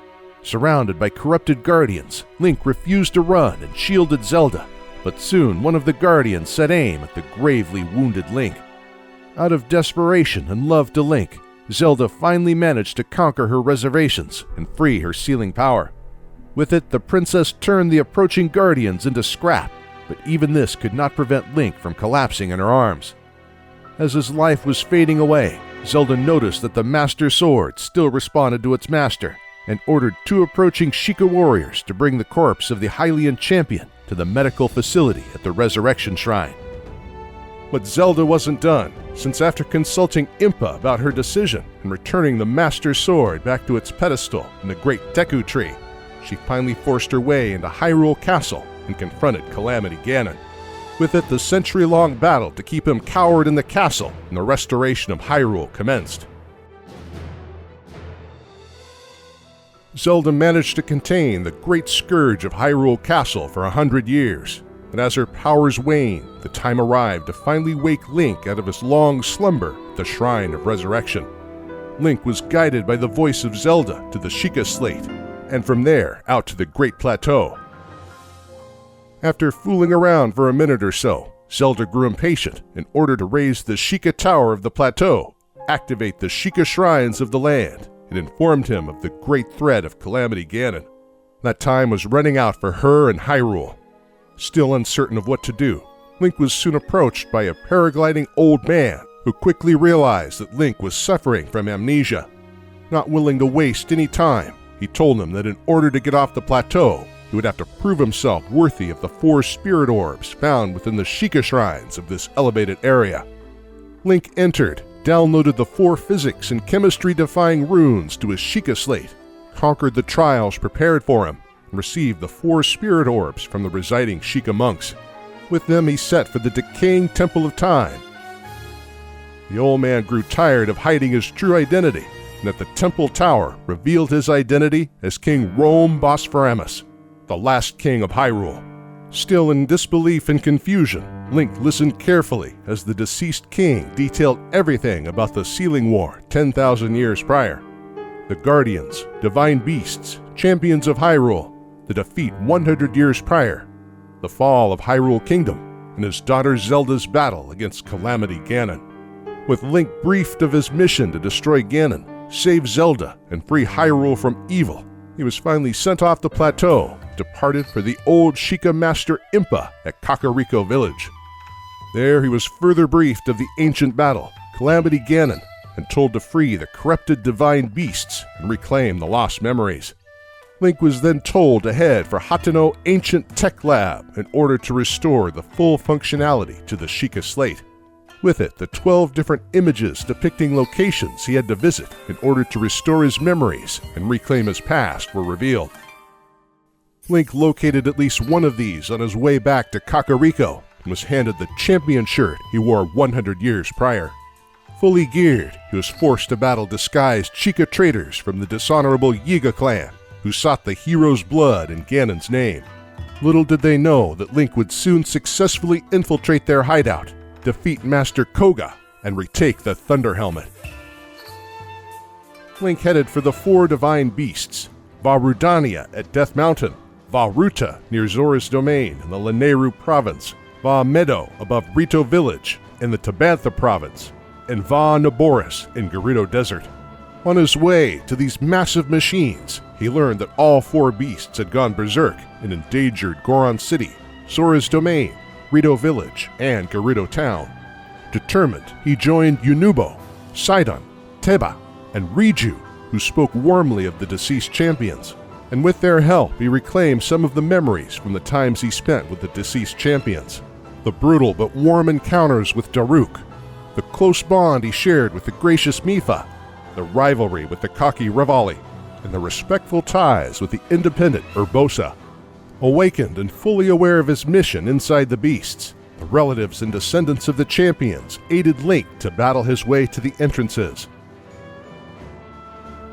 Surrounded by corrupted guardians, Link refused to run and shielded Zelda, but soon one of the guardians set aim at the gravely wounded Link. Out of desperation and love to Link, Zelda finally managed to conquer her reservations and free her sealing power. With it, the princess turned the approaching guardians into scrap, but even this could not prevent Link from collapsing in her arms. As his life was fading away, Zelda noticed that the Master Sword still responded to its master, and ordered 2 approaching Sheikah warriors to bring the corpse of the Hylian champion to the medical facility at the Resurrection Shrine. But Zelda wasn't done, since after consulting Impa about her decision and returning the Master Sword back to its pedestal in the Great Deku Tree, she finally forced her way into Hyrule Castle and confronted Calamity Ganon. With it, the century-long battle to keep him cowered in the castle and the restoration of Hyrule commenced. Zelda managed to contain the great scourge of Hyrule Castle for 100 years, and as her powers waned, the time arrived to finally wake Link out of his long slumber at the Shrine of Resurrection. Link was guided by the voice of Zelda to the Sheikah Slate, and from there out to the Great Plateau. After fooling around for a minute or so, Zelda grew impatient and ordered to raise the Sheikah Tower of the plateau, activate the Sheikah Shrines of the land, and informed him of the great threat of Calamity Ganon. That time was running out for her and Hyrule. Still uncertain of what to do, Link was soon approached by a paragliding old man who quickly realized that Link was suffering from amnesia. Not willing to waste any time, he told him that in order to get off the plateau, he would have to prove himself worthy of the 4 spirit orbs found within the Sheikah Shrines of this elevated area. Link entered, downloaded the 4 physics and chemistry-defying runes to his Sheikah Slate, conquered the trials prepared for him, and received the 4 spirit orbs from the residing Sheikah monks. With them he set for the decaying Temple of Time. The old man grew tired of hiding his true identity, and at the Temple Tower revealed his identity as King Rome Bosphoramos, the last king of Hyrule. Still in disbelief and confusion, Link listened carefully as the deceased king detailed everything about the Sealing War 10,000 years prior. The Guardians, divine beasts, Champions of Hyrule, the defeat 100 years prior, the fall of Hyrule Kingdom, and his daughter Zelda's battle against Calamity Ganon. With Link briefed of his mission to destroy Ganon, save Zelda, and free Hyrule from evil, he was finally sent off the plateau, departed for the old Sheikah Master Impa at Kakariko Village. There he was further briefed of the ancient battle, Calamity Ganon, and told to free the corrupted divine beasts and reclaim the lost memories. Link was then told to head for Hateno Ancient Tech Lab in order to restore the full functionality to the Sheikah Slate. With it, the 12 different images depicting locations he had to visit in order to restore his memories and reclaim his past were revealed. Link located at least one of these on his way back to Kakariko and was handed the champion shirt he wore 100 years prior. Fully geared, he was forced to battle disguised Sheikah traitors from the dishonorable Yiga clan, who sought the hero's blood in Ganon's name. Little did they know that Link would soon successfully infiltrate their hideout, defeat Master Koga, and retake the Thunder Helmet. Link headed for the 4 divine beasts, Vah Rudania at Death Mountain, Vah Ruta near Zora's Domain in the Lanayru province, Vah Meadow above Rito Village in the Tabantha province, and Vah Naboris in Gerudo Desert. On his way to these massive machines, he learned that all 4 beasts had gone berserk in endangered Goron City, Zora's Domain, Rito Village, and Gerudo Town. Determined, he joined Yunubo, Sidon, Teba, and Riju, who spoke warmly of the deceased champions, and with their help he reclaimed some of the memories from the times he spent with the deceased champions. The brutal but warm encounters with Daruk, the close bond he shared with the gracious Mipha, the rivalry with the cocky Revali, and the respectful ties with the independent Urbosa. Awakened and fully aware of his mission inside the beasts, the relatives and descendants of the champions aided Link to battle his way to the entrances.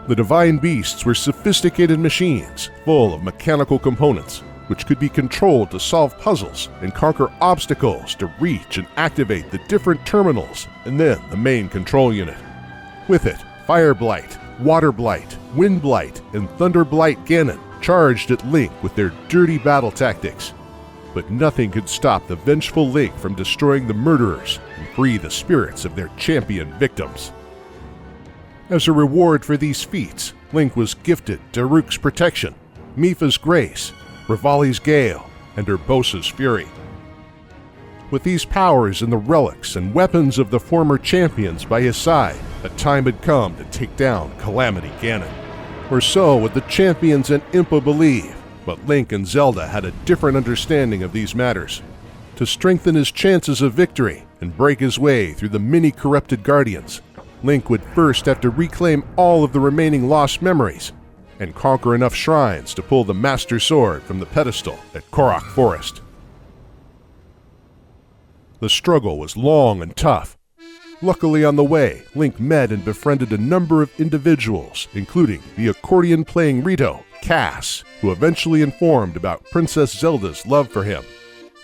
The divine beasts were sophisticated machines full of mechanical components, which could be controlled to solve puzzles and conquer obstacles to reach and activate the different terminals and then the main control unit. With it, Fire Blight, Water Blight, Wind Blight, and Thunder Blight Ganon charged at Link with their dirty battle tactics. But nothing could stop the vengeful Link from destroying the murderers and free the spirits of their champion victims. As a reward for these feats, Link was gifted Daruk's protection, Mipha's grace, Revali's gale, and Urbosa's fury. With these powers and the relics and weapons of the former champions by his side, a time had come to take down Calamity Ganon. Or so would the champions and Impa believe, but Link and Zelda had a different understanding of these matters. To strengthen his chances of victory and break his way through the many corrupted guardians, Link would first have to reclaim all of the remaining lost memories and conquer enough shrines to pull the Master Sword from the pedestal at Korok Forest. The struggle was long and tough. Luckily on the way, Link met and befriended a number of individuals, including the accordion-playing Rito, Cass, who eventually informed about Princess Zelda's love for him.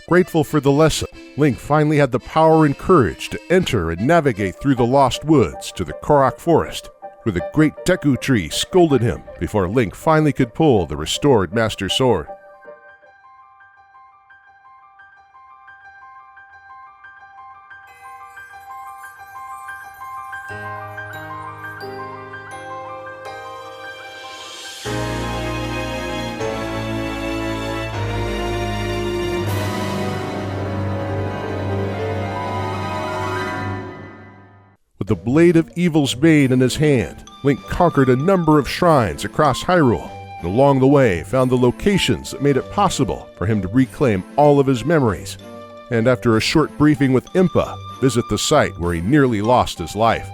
Grateful for the lesson, Link finally had the power and courage to enter and navigate through the Lost Woods to the Korok Forest, where the great Deku Tree scolded him before Link finally could pull the restored Master Sword. With the Blade of Evil's Bane in his hand, Link conquered a number of shrines across Hyrule, and along the way found the locations that made it possible for him to reclaim all of his memories, and after a short briefing with Impa, visit the site where he nearly lost his life.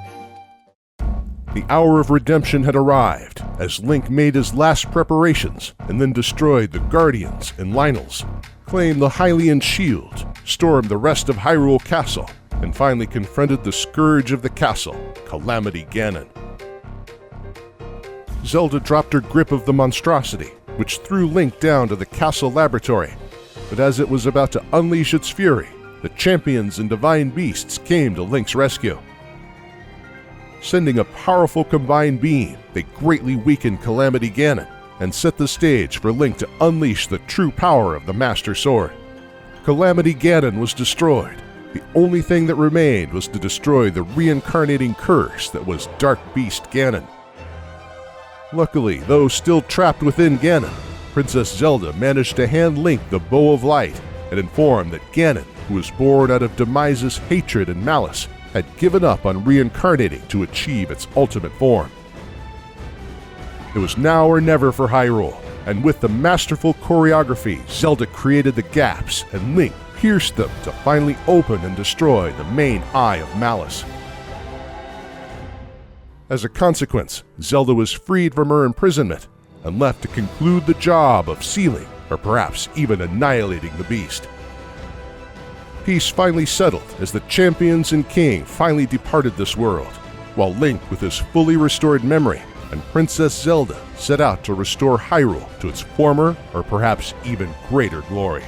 The hour of redemption had arrived, as Link made his last preparations and then destroyed the Guardians and Lynels, claimed the Hylian Shield, stormed the rest of Hyrule Castle, and finally confronted the scourge of the castle, Calamity Ganon. Zelda dropped her grip of the monstrosity, which threw Link down to the castle laboratory, but as it was about to unleash its fury, the champions and divine beasts came to Link's rescue. Sending a powerful combined beam, they greatly weakened Calamity Ganon, and set the stage for Link to unleash the true power of the Master Sword. Calamity Ganon was destroyed. The only thing that remained was to destroy the reincarnating curse that was Dark Beast Ganon. Luckily, though still trapped within Ganon, Princess Zelda managed to hand Link the Bow of Light and inform that Ganon, who was born out of Demise's hatred and malice, had given up on reincarnating to achieve its ultimate form. It was now or never for Hyrule, and with the masterful choreography, Zelda created the gaps and Link pierced them to finally open and destroy the main Eye of Malice. As a consequence, Zelda was freed from her imprisonment and left to conclude the job of sealing, or perhaps even annihilating the beast. Peace finally settled as the champions and king finally departed this world, while Link, with his fully restored memory, and Princess Zelda set out to restore Hyrule to its former, or perhaps even greater glory.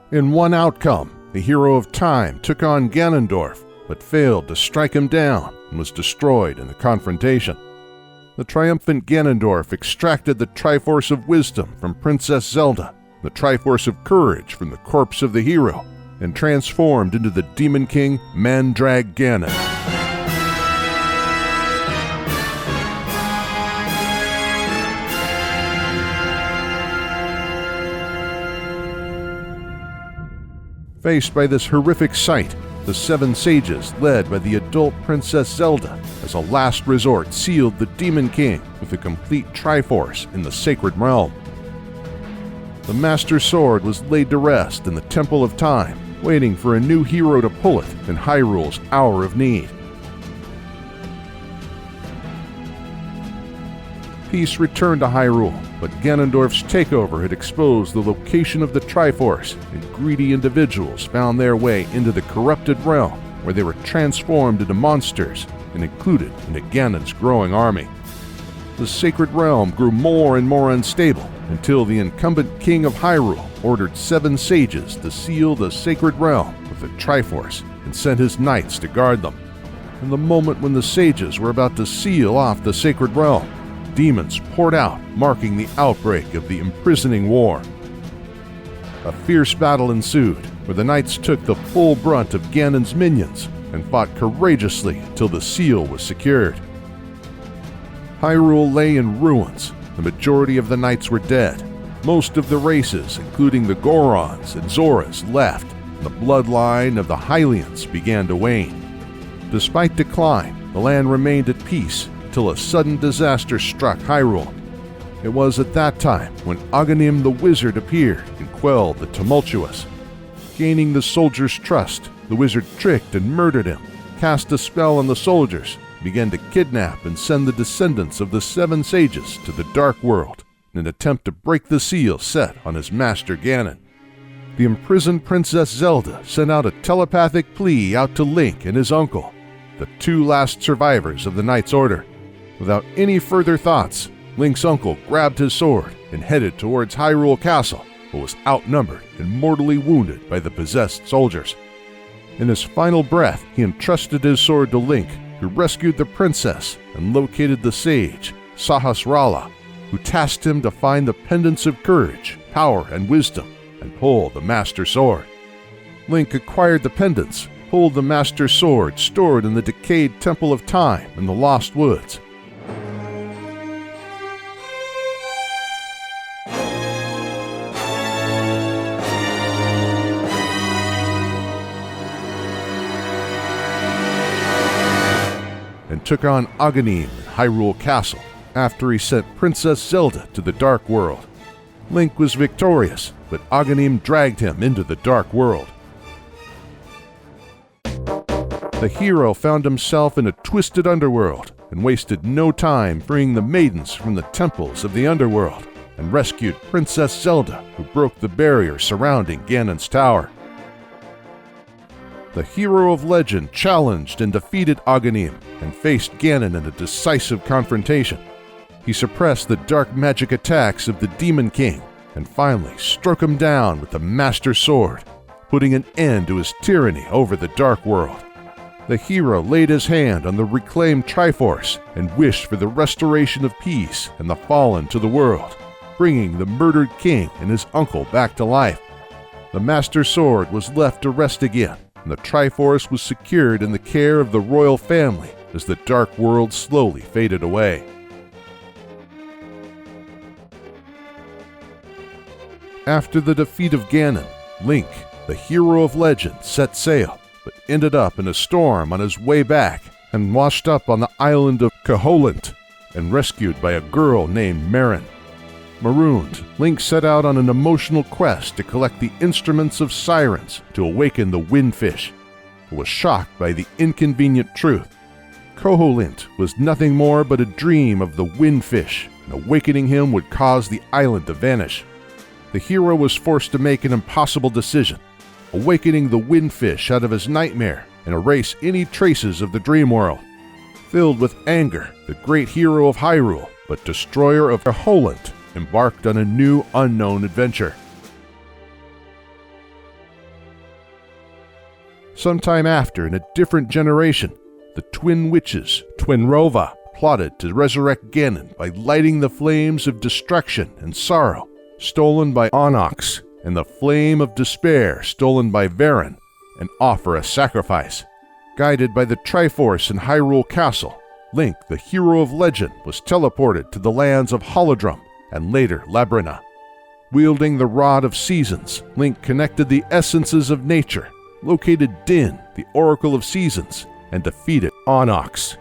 In one outcome, the hero of time took on Ganondorf, but failed to strike him down and was destroyed in the confrontation. The triumphant Ganondorf extracted the Triforce of Wisdom from Princess Zelda, the Triforce of Courage from the corpse of the hero, and transformed into the Demon King Mandrag Ganon. Faced by this horrific sight, the seven sages, led by the adult Princess Zelda, as a last resort sealed the Demon King with a complete Triforce in the Sacred Realm. The Master Sword was laid to rest in the Temple of Time, waiting for a new hero to pull it in Hyrule's hour of need. Peace returned to Hyrule, but Ganondorf's takeover had exposed the location of the Triforce, and greedy individuals found their way into the corrupted realm, where they were transformed into monsters and included into Ganon's growing army. The Sacred Realm grew more and more unstable until the incumbent king of Hyrule ordered 7 sages to seal the Sacred Realm with the Triforce and sent his knights to guard them. In the moment when the sages were about to seal off the Sacred Realm, demons poured out, marking the outbreak of the imprisoning war. A fierce battle ensued, where the knights took the full brunt of Ganon's minions and fought courageously until the seal was secured. Hyrule lay in ruins. The majority of the knights were dead. Most of the races, including the Gorons and Zoras, left, and the bloodline of the Hylians began to wane. Despite decline, the land remained at peace until a sudden disaster struck Hyrule. It was at that time when Aghanim the Wizard appeared and quelled the tumultuous. Gaining the soldiers' trust, the wizard tricked and murdered him, cast a spell on the soldiers, began to kidnap and send the descendants of the 7 sages to the Dark World in an attempt to break the seal set on his master Ganon. The imprisoned Princess Zelda sent out a telepathic plea out to Link and his uncle, the 2 last survivors of the Knight's Order. Without any further thoughts, Link's uncle grabbed his sword and headed towards Hyrule Castle, but was outnumbered and mortally wounded by the possessed soldiers. In his final breath, he entrusted his sword to Link, who rescued the princess and located the sage, Sahasrara, who tasked him to find the pendants of courage, power, and wisdom, and pull the Master Sword. Link acquired the pendants, pulled the Master Sword stored in the decayed Temple of Time in the Lost Woods. And took on Aghanim in Hyrule Castle after he sent Princess Zelda to the Dark World. Link was victorious, but Aghanim dragged him into the Dark World. The hero found himself in a twisted underworld and wasted no time freeing the maidens from the temples of the underworld and rescued Princess Zelda, who broke the barrier surrounding Ganon's tower. The hero of legend challenged and defeated Aghanim and faced Ganon in a decisive confrontation. He suppressed the dark magic attacks of the Demon King and finally struck him down with the Master Sword, putting an end to his tyranny over the Dark World. The hero laid his hand on the reclaimed Triforce and wished for the restoration of peace and the fallen to the world, bringing the murdered king and his uncle back to life. The Master Sword was left to rest again, and the Triforce was secured in the care of the royal family as the Dark World slowly faded away. After the defeat of Ganon, Link, the hero of legend, set sail, but ended up in a storm on his way back and washed up on the island of Koholint and rescued by a girl named Marin. Marooned, Link set out on an emotional quest to collect the instruments of sirens to awaken the Windfish, but was shocked by the inconvenient truth. Koholint was nothing more but a dream of the Windfish, and awakening him would cause the island to vanish. The hero was forced to make an impossible decision, awakening the Windfish out of his nightmare and erase any traces of the dream world. Filled with anger, the great hero of Hyrule, but destroyer of Koholint, embarked on a new unknown adventure. Sometime after, in a different generation, the twin witches, Twinrova, plotted to resurrect Ganon by lighting the flames of destruction and sorrow stolen by Onyx and the flame of despair stolen by Varin, and offer a sacrifice. Guided by the Triforce in Hyrule Castle, Link, the hero of legend, was teleported to the lands of Holodrum and later Labrina. Wielding the Rod of Seasons, Link connected the essences of nature, located Din, the Oracle of Seasons, and defeated Onyx.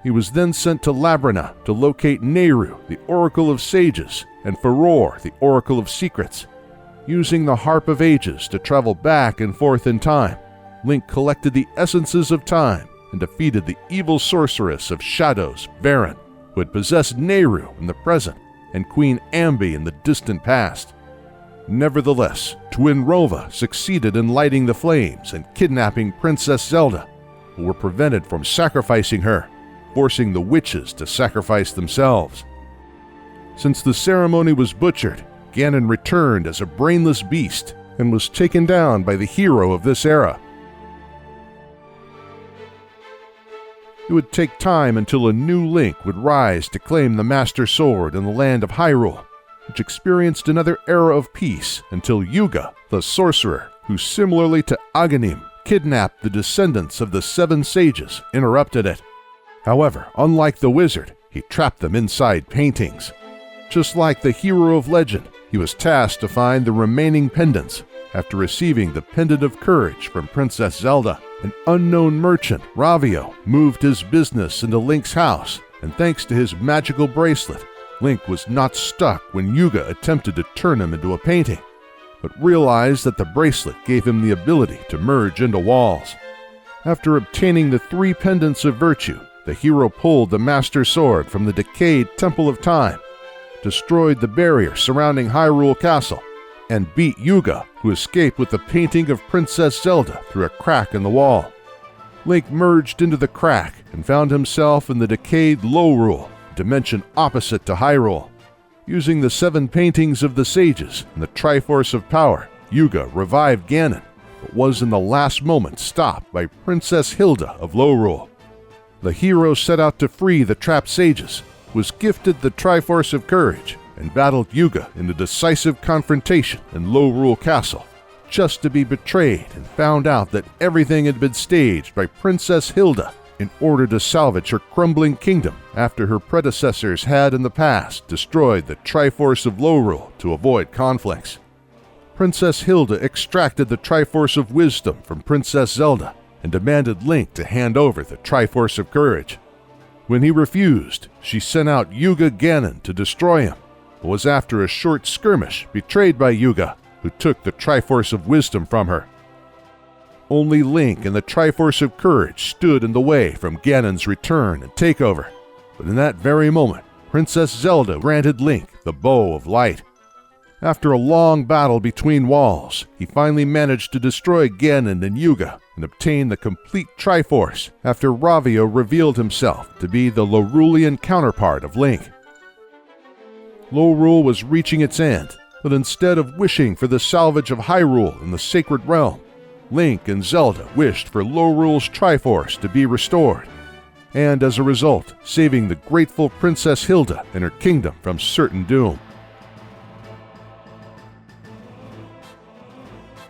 He was then sent to Labrina to locate Nehru, the Oracle of Sages, and Farore, the Oracle of Secrets. Using the Harp of Ages to travel back and forth in time, Link collected the essences of time and defeated the evil sorceress of shadows, Varin, who had possessed Nehru in the present and Queen Ambi in the distant past. Nevertheless, Twinrova succeeded in lighting the flames and kidnapping Princess Zelda, who were prevented from sacrificing her, forcing the witches to sacrifice themselves. Since the ceremony was butchered, Ganon returned as a brainless beast and was taken down by the hero of this era. It would take time until a new Link would rise to claim the Master Sword in the land of Hyrule, which experienced another era of peace until Yuga, the sorcerer, who similarly to Aghanim kidnapped the descendants of the Seven Sages, interrupted it. However, unlike the wizard, he trapped them inside paintings. Just like the hero of legend, he was tasked to find the remaining pendants. After receiving the Pendant of Courage from Princess Zelda, an unknown merchant, Ravio, moved his business into Link's house, and thanks to his magical bracelet, Link was not stuck when Yuga attempted to turn him into a painting, but realized that the bracelet gave him the ability to merge into walls. After obtaining the 3 pendants of virtue, the hero pulled the Master Sword from the decayed Temple of Time, destroyed the barrier surrounding Hyrule Castle, and beat Yuga, who escaped with the painting of Princess Zelda through a crack in the wall. Link merged into the crack and found himself in the decayed Lorule, dimension opposite to Hyrule. Using the 7 paintings of the sages and the Triforce of Power, Yuga revived Ganon, but was in the last moment stopped by Princess Hilda of Lorule. The hero set out to free the trapped sages, was gifted the Triforce of Courage, and battled Yuga in a decisive confrontation in Lorule Castle, just to be betrayed and found out that everything had been staged by Princess Hilda in order to salvage her crumbling kingdom after her predecessors had in the past destroyed the Triforce of Lorule to avoid conflicts. Princess Hilda extracted the Triforce of Wisdom from Princess Zelda and demanded Link to hand over the Triforce of Courage. When he refused, she sent out Yuga Ganon to destroy him, but was after a short skirmish betrayed by Yuga, who took the Triforce of Wisdom from her. Only Link and the Triforce of Courage stood in the way from Ganon's return and takeover, but in that very moment, Princess Zelda granted Link the Bow of Light. After a long battle between walls, he finally managed to destroy Ganon and Yuga and obtain the complete Triforce after Ravio revealed himself to be the Lorulean counterpart of Link. Lorule was reaching its end, But instead of wishing for the salvage of Hyrule in the Sacred Realm, Link and Zelda wished for Lyrule's Triforce to be restored, and as a result, saving the grateful Princess Hilda and her kingdom from certain doom.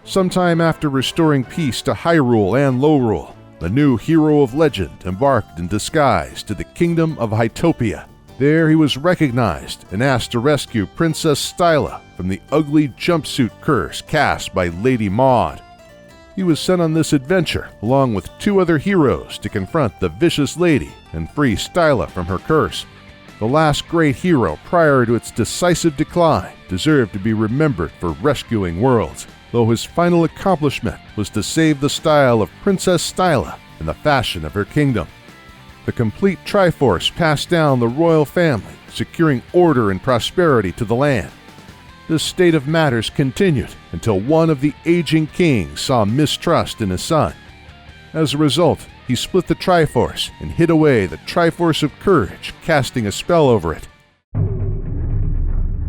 Sometime after restoring peace to Hyrule and Lorule, the new hero of legend embarked in disguise to the kingdom of Hytopia. There he was recognized and asked to rescue Princess Styla from the ugly jumpsuit curse cast by Lady Maud. He was sent on this adventure along with 2 other heroes to confront the vicious lady and free Styla from her curse. The last great hero prior to its decisive decline deserved to be remembered for rescuing worlds, though his final accomplishment was to save the style of Princess Styla and the fashion of her kingdom. The complete Triforce passed down the royal family, securing order and prosperity to the land. This state of matters continued until one of the aging kings saw mistrust in his son. As a result, he split the Triforce and hid away the Triforce of Courage, casting a spell over it.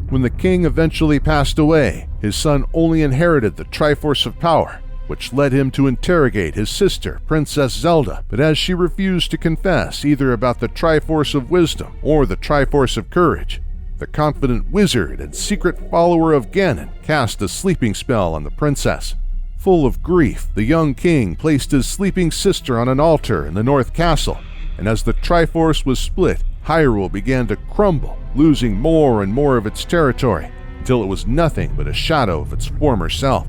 When the king eventually passed away, his son only inherited the Triforce of Power, which led him to interrogate his sister, Princess Zelda, but as she refused to confess either about the Triforce of Wisdom or the Triforce of Courage, the confident wizard and secret follower of Ganon cast a sleeping spell on the princess. Full of grief, the young king placed his sleeping sister on an altar in the North Castle, and as the Triforce was split, Hyrule began to crumble, losing more and more of its territory, until it was nothing but a shadow of its former self.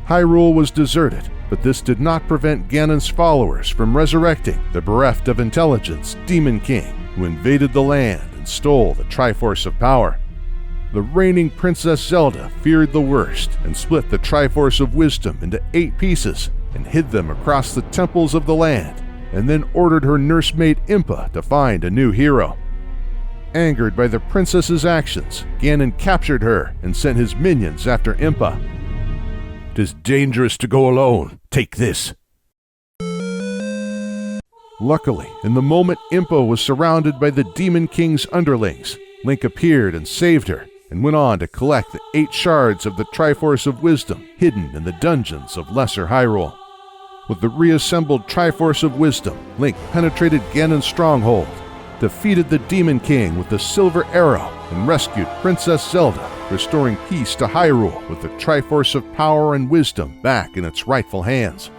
Hyrule was deserted, but this did not prevent Ganon's followers from resurrecting the bereft of intelligence Demon King, who invaded the land and stole the Triforce of Power. The reigning Princess Zelda feared the worst and split the Triforce of Wisdom into 8 pieces and hid them across the temples of the land, and then ordered her nursemaid Impa to find a new hero. Angered by the princess's actions, Ganon captured her and sent his minions after Impa. "It is dangerous to go alone. Take this." Luckily, in the moment Impa was surrounded by the Demon King's underlings, Link appeared and saved her, and went on to collect the 8 shards of the Triforce of Wisdom hidden in the dungeons of Lesser Hyrule. With the reassembled Triforce of Wisdom, Link penetrated Ganon's stronghold, defeated the Demon King with the Silver Arrow, and rescued Princess Zelda, restoring peace to Hyrule with the Triforce of Power and Wisdom back in its rightful hands.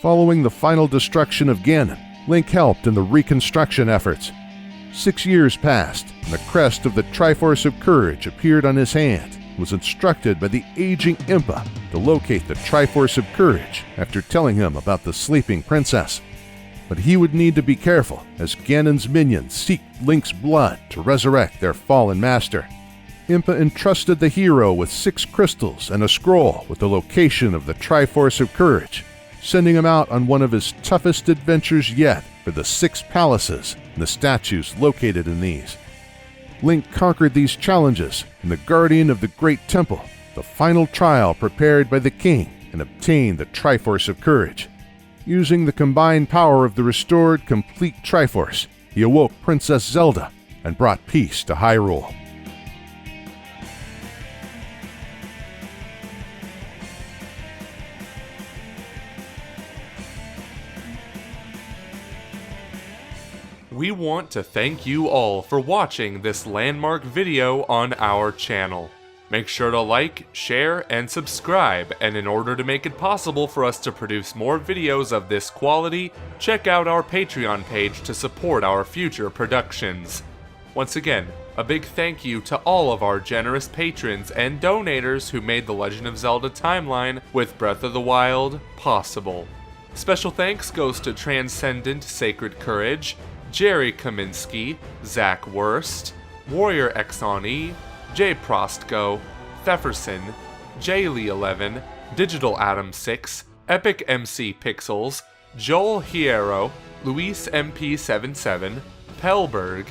Following the final destruction of Ganon, Link helped in the reconstruction efforts. 6 years passed, and the crest of the Triforce of Courage appeared on his hand, and was instructed by the aging Impa to locate the Triforce of Courage after telling him about the sleeping princess. But he would need to be careful, as Ganon's minions seeked Link's blood to resurrect their fallen master. Impa entrusted the hero with 6 crystals and a scroll with the location of the Triforce of Courage, sending him out on one of his toughest adventures yet for the 6 palaces and the statues located in these. Link conquered these challenges, and the Guardian of the Great Temple, the final trial prepared by the king, and obtained the Triforce of Courage. Using the combined power of the restored complete Triforce, he awoke Princess Zelda and brought peace to Hyrule. We want to thank you all for watching this landmark video on our channel. Make sure to like, share, and subscribe, and in order to make it possible for us to produce more videos of this quality, check out our Patreon page to support our future productions. Once again, a big thank you to all of our generous patrons and donators who made the Legend of Zelda Timeline with Breath of the Wild possible. Special thanks goes to Transcendent Sacred Courage, Jerry Kaminsky, Zach Wurst, Warrior Exon-E, Jay Prostko, Thefferson, Jaylee11, Digital Atom 6, Epic MC Pixels, Joel Hierro, Luis MP77, Pellberg,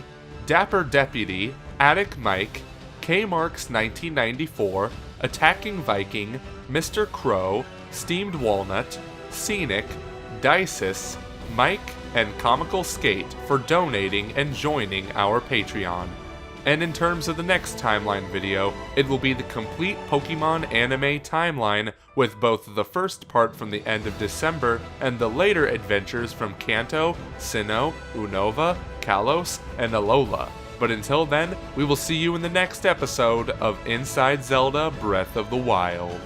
Dapper Deputy, Attic Mike, K-Marks 1994, Attacking Viking, Mr. Crow, Steamed Walnut, Scenic, Dices, Mike, and Comical Skate for donating and joining our Patreon. And in terms of the next timeline video, it will be the complete Pokemon anime timeline with both the first part from the end of December and the later adventures from Kanto, Sinnoh, Unova, Kalos, and Alola. But until then, we will see you in the next episode of Inside Zelda Breath of the Wild.